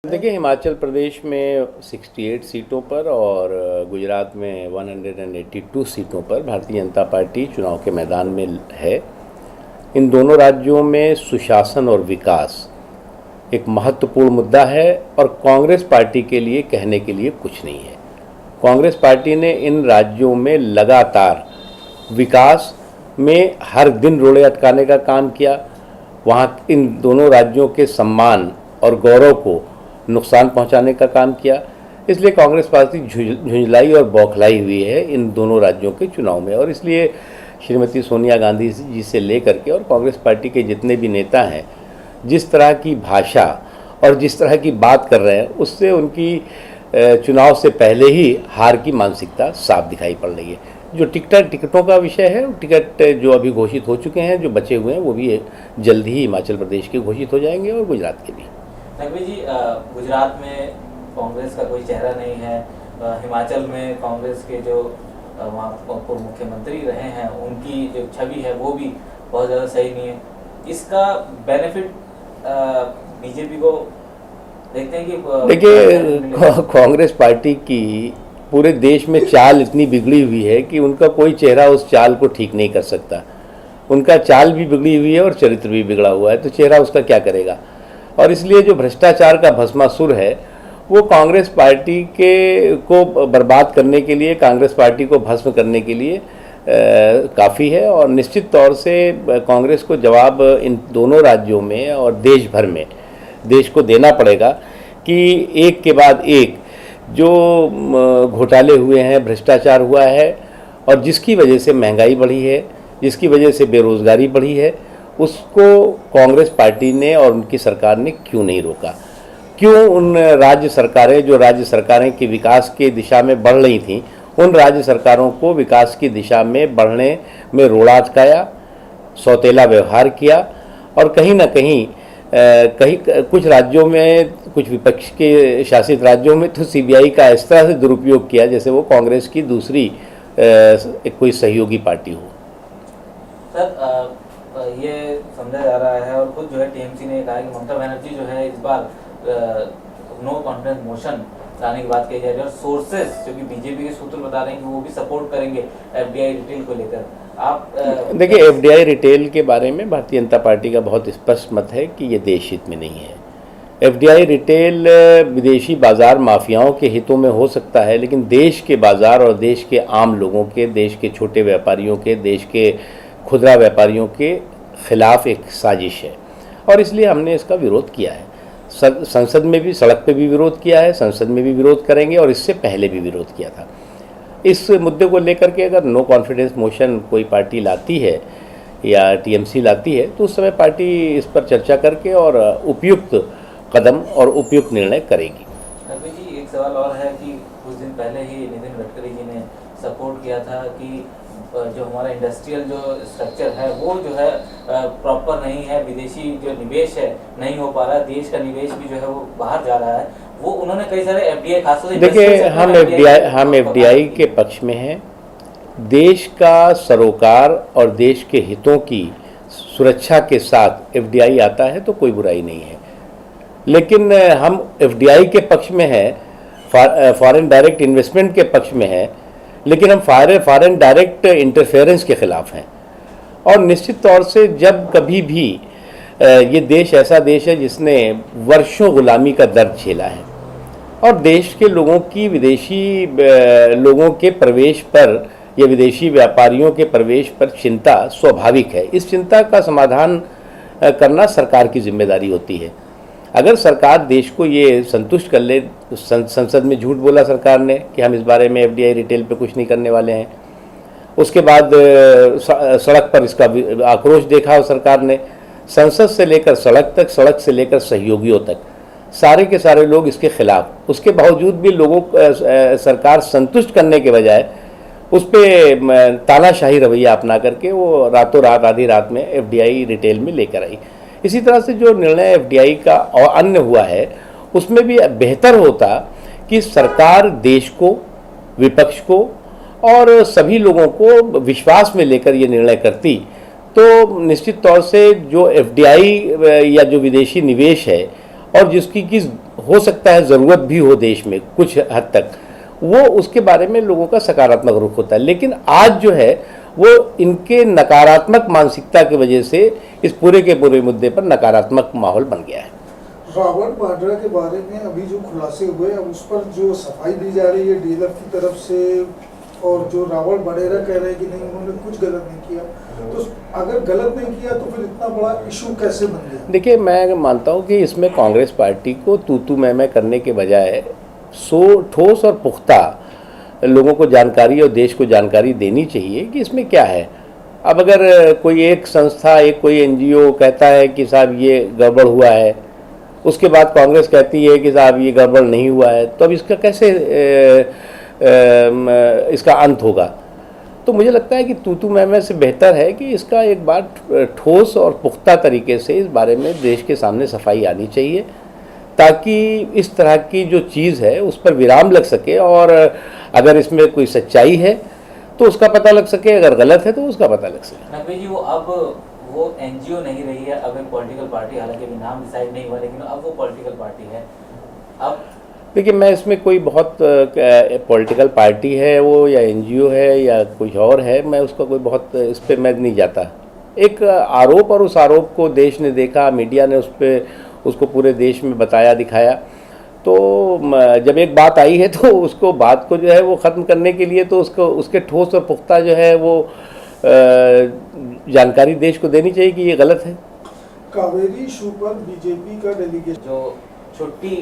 देखिए, हिमाचल प्रदेश में 68 सीटों पर और गुजरात में 182 सीटों पर भारतीय जनता पार्टी चुनाव के मैदान में है। इन दोनों राज्यों में सुशासन और विकास एक महत्वपूर्ण मुद्दा है और कांग्रेस पार्टी के लिए कहने के लिए कुछ नहीं है। कांग्रेस पार्टी ने इन राज्यों में लगातार विकास में हर दिन रोड़े अटकाने का काम किया। वहाँ इन दोनों राज्यों के सम्मान और गौरव को नुकसान पहुंचाने का काम किया। इसलिए कांग्रेस पार्टी झुंझलाई और बौखलाई हुई है इन दोनों राज्यों के चुनाव में, और इसलिए श्रीमती सोनिया गांधी जी से लेकर के और कांग्रेस पार्टी के जितने भी नेता हैं, जिस तरह की भाषा और जिस तरह की बात कर रहे हैं, उससे उनकी चुनाव से पहले ही हार की मानसिकता साफ दिखाई पड़ रही है। जो टिकटों का विषय है, टिकट जो अभी घोषित हो चुके हैं, जो बचे हुए हैं, वो भी जल्द ही हिमाचल प्रदेश के घोषित हो जाएंगे और गुजरात के भी। नकवी जी, गुजरात में कांग्रेस का कोई चेहरा नहीं है। हिमाचल में कांग्रेस के जो वहाँ पूर्व मुख्यमंत्री रहे हैं, उनकी जो छवि है वो भी बहुत ज़्यादा सही नहीं है। इसका बेनिफिट बीजेपी को देखते हैं कि देखिए, कांग्रेस पार्टी की पूरे देश में चाल इतनी बिगड़ी हुई है कि उनका कोई चेहरा उस चाल को ठीक नहीं कर सकता। उनका चाल भी बिगड़ी हुई है और चरित्र भी बिगड़ा हुआ है, तो चेहरा उसका क्या करेगा। और इसलिए जो भ्रष्टाचार का भस्मासुर है, वो कांग्रेस पार्टी को बर्बाद करने के लिए, कांग्रेस पार्टी को भस्म करने के लिए काफ़ी है। और निश्चित तौर से कांग्रेस को जवाब इन दोनों राज्यों में और देश भर में देश को देना पड़ेगा कि एक के बाद एक जो घोटाले हुए हैं, भ्रष्टाचार हुआ है, और जिसकी वजह से महंगाई बढ़ी है, जिसकी वजह से बेरोज़गारी बढ़ी है, उसको कांग्रेस पार्टी ने और उनकी सरकार ने क्यों नहीं रोका। क्यों उन राज्य सरकारें, जो राज्य सरकारें की विकास की दिशा में बढ़ रही थीं, उन राज्य सरकारों को विकास की दिशा में बढ़ने में रोड़ा अटकाया, सौतेला व्यवहार किया। और कहीं ना कहीं कुछ राज्यों में, कुछ विपक्ष के शासित राज्यों में तो सीबीआई का इस तरह से दुरुपयोग किया जैसे वो कांग्रेस की दूसरी कोई सहयोगी पार्टी हो। सर, ये समझा जा रहा है और खुद जो है टीएमसी ने कहा कि ममता बनर्जी जो है इस बार नो कॉन्फिडेंस मोशन लाने की बात कही जा रही है, और सोर्सेस जो कि बीजेपी के सूत्र बता रहे हैं कि वो भी सपोर्ट करेंगे एफडीआई रिटेल को लेकर। आप देखिए, एफडीआई रिटेल के बारे में भारतीय जनता पार्टी का बहुत स्पष्ट मत है कि ये देश हित में नहीं है। एफडीआई रिटेल विदेशी बाजार माफियाओं के हितों में हो सकता है, लेकिन देश के बाजार और देश के आम लोगों के, देश के छोटे व्यापारियों के, देश के खुदरा व्यापारियों के खिलाफ एक साजिश है, और इसलिए हमने इसका विरोध किया है। संसद में भी, सड़क पे भी विरोध किया है, संसद में भी विरोध करेंगे, और इससे पहले भी विरोध किया था। इस मुद्दे को लेकर के अगर नो कॉन्फिडेंस मोशन कोई पार्टी लाती है या टीएमसी लाती है, तो उस समय पार्टी इस पर चर्चा करके और उपयुक्त कदम और उपयुक्त निर्णय करेगी। नकवी जी, एक सवाल और है कि कुछ दिन पहले ही नितिन गडकरी जी ने सपोर्ट किया था कि जो हमारा इंडस्ट्रियल जो स्ट्रक्चर है वो जो है प्रॉपर नहीं है, विदेशी जो निवेश है नहीं हो पा रहा है, देश का निवेश भी जो है वो बाहर जा रहा है। वो उन्होंने कई सारे एफडीआई, खासतौर से देखिए, हम एफडीआई के पक्ष में हैं। देश का सरोकार और देश के हितों की सुरक्षा के साथ एफडीआई आता है तो कोई बुराई नहीं है, लेकिन हम एफडीआई के पक्ष में हैं, फॉरेन डायरेक्ट इन्वेस्टमेंट के पक्ष में हैं, लेकिन हम फॉरेन डायरेक्ट इंटरफेरेंस के खिलाफ हैं। और निश्चित तौर से जब कभी भी ये देश ऐसा देश है जिसने वर्षों गुलामी का दर्द झेला है, और देश के लोगों की विदेशी लोगों के प्रवेश पर या विदेशी व्यापारियों के प्रवेश पर चिंता स्वाभाविक है। इस चिंता का समाधान करना सरकार की जिम्मेदारी होती है। अगर सरकार देश को ये संतुष्ट कर ले, संसद में झूठ बोला सरकार ने कि हम इस बारे में एफडीआई रिटेल पे कुछ नहीं करने वाले हैं, उसके बाद सड़क पर इसका आक्रोश देखा सरकार ने, संसद से लेकर सड़क तक, सड़क से लेकर सहयोगियों तक, सारे के सारे लोग इसके खिलाफ। उसके बावजूद भी लोगों सरकार संतुष्ट करने के बजाय उस पर तानाशाही रवैया अपना करके वो रातों रात, आधी रात में एफडीआई रिटेल में लेकर आई। इसी तरह से जो निर्णय एफडीआई का और अन्य हुआ है, उसमें भी बेहतर होता कि सरकार देश को, विपक्ष को और सभी लोगों को विश्वास में लेकर ये निर्णय करती, तो निश्चित तौर से जो एफडीआई या जो विदेशी निवेश है और जिसकी की हो सकता है ज़रूरत भी हो देश में कुछ हद तक, वो उसके बारे में लोगों का सकारात्मक रुख होता है। लेकिन आज जो है वो इनके नकारात्मक मानसिकता की वजह से इस पूरे के पूरे मुद्दे पर नकारात्मक माहौल बन गया है। रॉबर्ट वाड्रा के बारे में अभी जो खुलासे हुए अब उस पर जो सफाई दी जा रही है डीलर की तरफ से, और जो रॉबर्ट वाड्रा कह रहे हैं कि नहीं उन्होंने कुछ गलत नहीं किया, तो अगर गलत नहीं किया तो फिर इतना बड़ा इशू कैसे बन गया? देखिए, मैं मानता हूँ कि इसमें कांग्रेस पार्टी को तू मैं करने के बजाय ठोस और पुख्ता लोगों को जानकारी और देश को जानकारी देनी चाहिए कि इसमें क्या है। अब अगर कोई एक संस्था, एक कोई एनजीओ कहता है कि साहब ये गड़बड़ हुआ है, उसके बाद कांग्रेस कहती है कि साहब ये गड़बड़ नहीं हुआ है, तो अब इसका कैसे इसका अंत होगा? तो मुझे लगता है कि तू मैं से बेहतर है कि इसका एक बार ठोस और पुख्ता तरीके से इस बारे में देश के सामने सफाई आनी चाहिए, ताकि इस तरह की जो चीज़ है उस पर विराम लग सके, और अगर इसमें कोई सच्चाई है तो उसका पता लग सके, अगर गलत है तो उसका पता लग सके। नकवी जी, वो एनजीओ नहीं रही है, अब एक पॉलिटिकल पार्टी, हालांकि अभी नाम डिसाइड नहीं हुआ, लेकिन अब वो पॉलिटिकल पार्टी है। अब देखिए, मैं इसमें कोई बहुत पॉलिटिकल पार्टी है वो या एनजीओ है या कुछ और है, मैं उसका कोई बहुत इस पर मैं नहीं जाता। एक आरोप, और उस आरोप को देश ने देखा, मीडिया ने उसको पूरे देश में बताया, दिखाया, तो जब एक बात आई है तो उसको बात को जो है वो ख़त्म करने के लिए तो उसके ठोस और पुख्ता जो है वो जानकारी देश को देनी चाहिए कि ये गलत है। कावेरी इशू पर बीजेपी का डेलीगेशन जो छुट्टी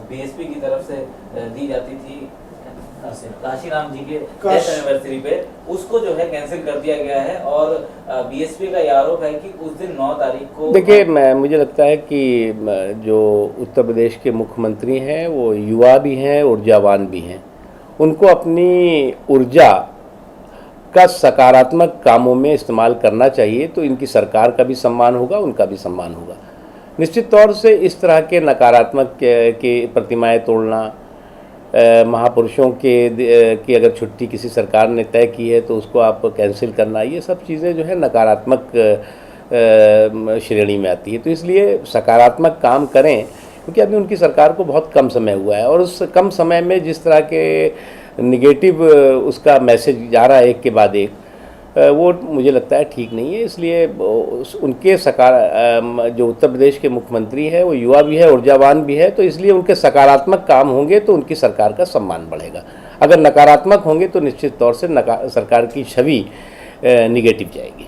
बीएसपी की तरफ से दी जाती थी काशीराम जी के डेथ एनिवर्सरी पे, उसको जो है कैंसिल कर दिया गया है, और बीएसपी का ये आरोप है कि उस दिन 9 तारीख को। देखिए, मुझे लगता है कि जो उत्तर प्रदेश के मुख्यमंत्री हैं वो युवा भी हैं, ऊर्जावान भी हैं, उनको अपनी ऊर्जा का सकारात्मक कामों में इस्तेमाल करना चाहिए, तो इनकी सरकार का भी सम्मान होगा, उनका भी सम्मान होगा। निश्चित तौर से इस तरह के नकारात्मक के प्रतिमाएं तोड़ना, महापुरुषों की अगर छुट्टी किसी सरकार ने तय की है तो उसको आप कैंसिल करना, ये सब चीज़ें जो है नकारात्मक श्रेणी में आती है। तो इसलिए सकारात्मक काम करें, क्योंकि अभी उनकी सरकार को बहुत कम समय हुआ है, और उस कम समय में जिस तरह के निगेटिव उसका मैसेज जा रहा है एक के बाद एक, वो मुझे लगता है ठीक नहीं है। इसलिए उनके जो उत्तर प्रदेश के मुख्यमंत्री हैं वो युवा भी है, ऊर्जावान भी है, तो इसलिए उनके सकारात्मक काम होंगे तो उनकी सरकार का सम्मान बढ़ेगा। अगर नकारात्मक होंगे तो निश्चित तौर से सरकार की छवि निगेटिव जाएगी।